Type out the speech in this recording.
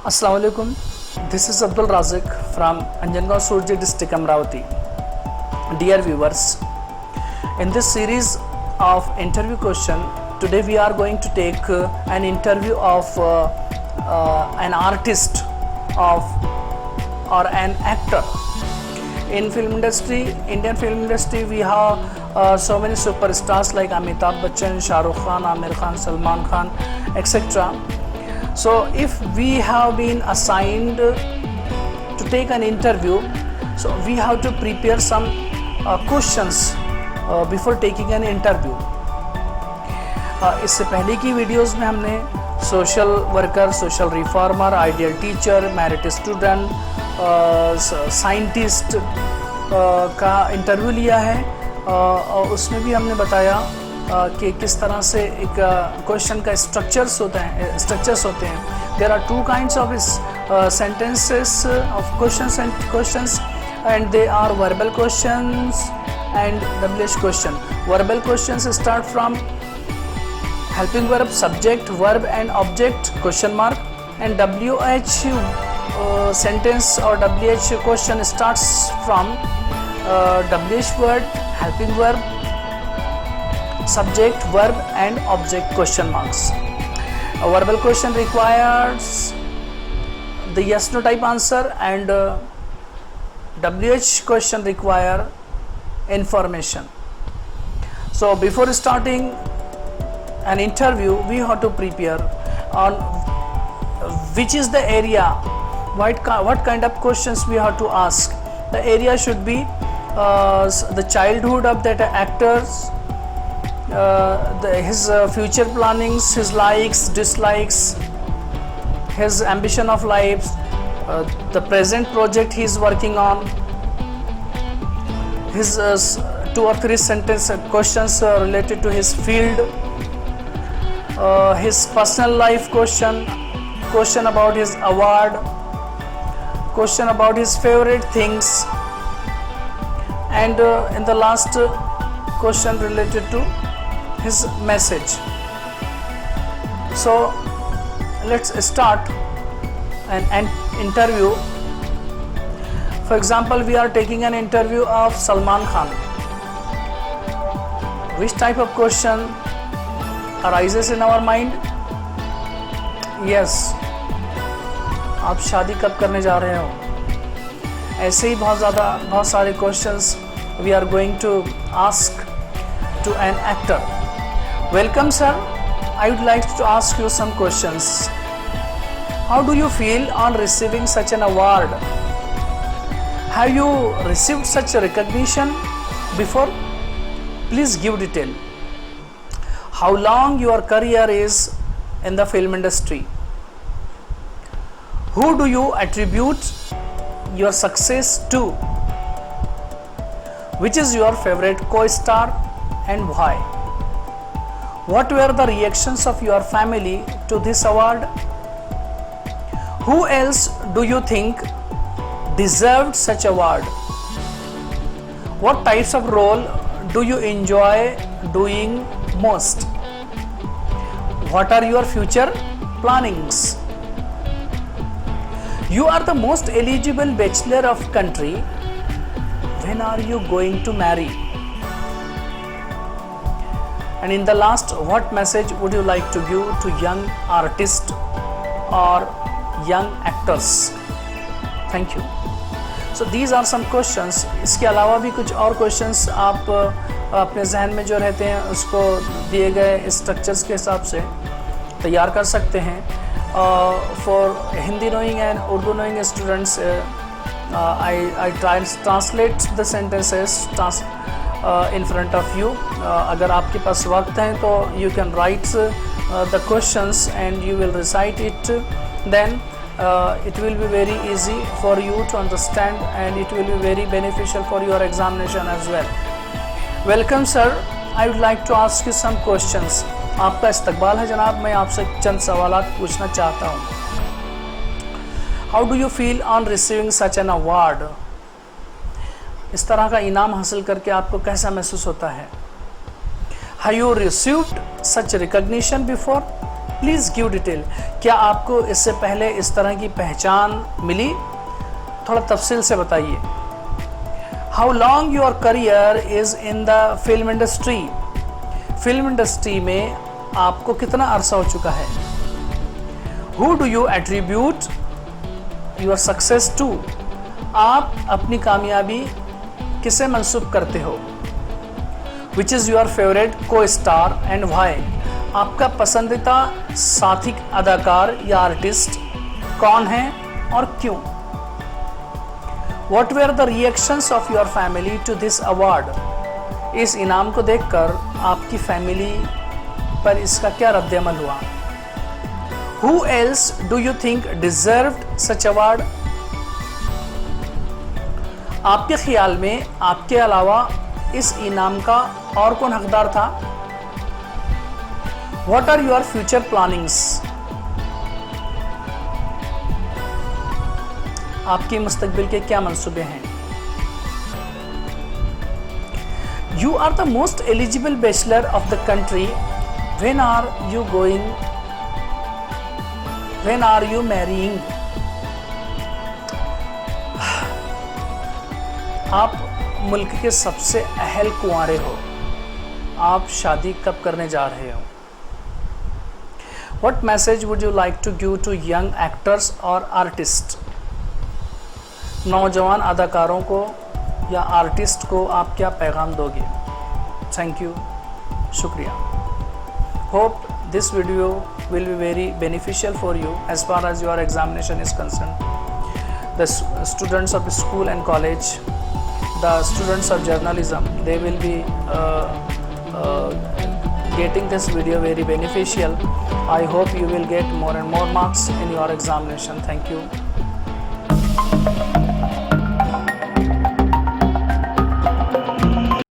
Assalamualaikum. This is Abdul Razik from Anjangaon Surji district Amravati. Dear viewers, in this series of interview question, today we are going to take an interview of an artist of or an actor. In film industry, Indian film industry, we have so many superstars like Amitabh Bachchan, Shah Rukh Khan, Amir Khan, Salman Khan, etc. So if we have been assigned to take an interview, so we have to prepare some questions before taking an interview. इससे पहले की videos में हमने social worker, social reformer, ideal teacher, merit student, scientist का interview लिया है और उसमें भी हमने बताया कि किस तरह से एक क्वेश्चन का स्ट्रक्चर्स होते हैं. There are two kinds of sentences of questions and they are verbal questions and WH question. Verbal questions start from helping verb, subject, verb and object question mark, and WH sentence or WH question starts from WH word, helping verb, subject, verb and object question marks. A verbal question requires the yes no type answer and WH question require information. So before starting an interview, we have to prepare on which is the area, what kind of questions we have to ask. The area should be the childhood of that actors, his future plannings, his likes, dislikes, his ambition of life, the present project he is working on, his 2 or 3 sentence questions related to his field, his personal life question about his award, question about his favorite things, and in the last question related to his message. So let's start an interview. For example, we are taking an interview of Salman Khan. Which type of question arises in our mind? Yes, आप शादी कब करने जा रहे हो? ऐसे ही बहुत सारे questions we are going to ask to an actor. Welcome sir, I would like to ask you some questions. How do you feel on receiving such an award? Have you received such a recognition before? Please give detail. How long your career is in the film industry? Who do you attribute your success to? Which is your favorite co-star and why? What were the reactions of your family to this award? Who else do you think deserved such award? What types of role do you enjoy doing most? What are your future plannings? You are the most eligible bachelor of country. When are you going to marry? And in the last, what message would you like to give to young artists or young actors? Thank you. So these are some questions. इसके अलावा भी कुछ और questions आप अपने जहन में जो रहते हैं उसको दिए गए स्ट्रक्चर्स के हिसाब से तैयार कर सकते हैं. For Hindi knowing and Urdu knowing students, I try to translate the sentences in front of you. अगर आपके पास वक्त है तो you can write the questions and you will recite it. Then it will be very easy for you to understand and it will be very beneficial for your examination as well. Welcome sir, I would like to ask you some questions. आपका इस्तकबाल है जनाब, मैं आपसे चंद सवालात पूछना चाहता हूँ। How do you feel on receiving such an award? इस तरह का इनाम हासिल करके आपको कैसा महसूस होता है? Have you received such recognition before? Please give detail. क्या आपको इससे पहले इस तरह की पहचान मिली? थोड़ा तफसील से बताइए। How long your career is in the film industry? Film industry में आपको कितना अरसा हो चुका है? Who do you attribute your success to? आप अपनी कामयाबी किसे मंसूब करते हो? Which is your favourite co star and why? आपका पसंदीदा साथी अदाकार या आर्टिस्ट कौन है और क्यों? What were the reactions of your family to this award? इस इनाम को देखकर आपकी फैमिली पर इसका क्या रद्द-ए-अमल हुआ? Who else do you think deserved such award? आपके ख्याल में आपके अलावा इस इनाम का और कौन हकदार था? What are your future plannings? आपके मुस्तकबिल के क्या मंसूबे हैं? You are the most eligible bachelor of the country. When are you going? When are you marrying? आप मुल्क के सबसे अहल कुंवारे हो। आप शादी कब करने जा रहे हो? What message would you like to give to young actors or artists? नौजवान अदाकारों को या आर्टिस्ट को आप क्या पैगाम दोगे? थैंक यू, शुक्रिया। Hope this video will be very beneficial for you as far as your examination is concern. The students of school and college, the students of journalism, they will be getting this video very beneficial. I hope you will get more and more marks in your examination. Thank you.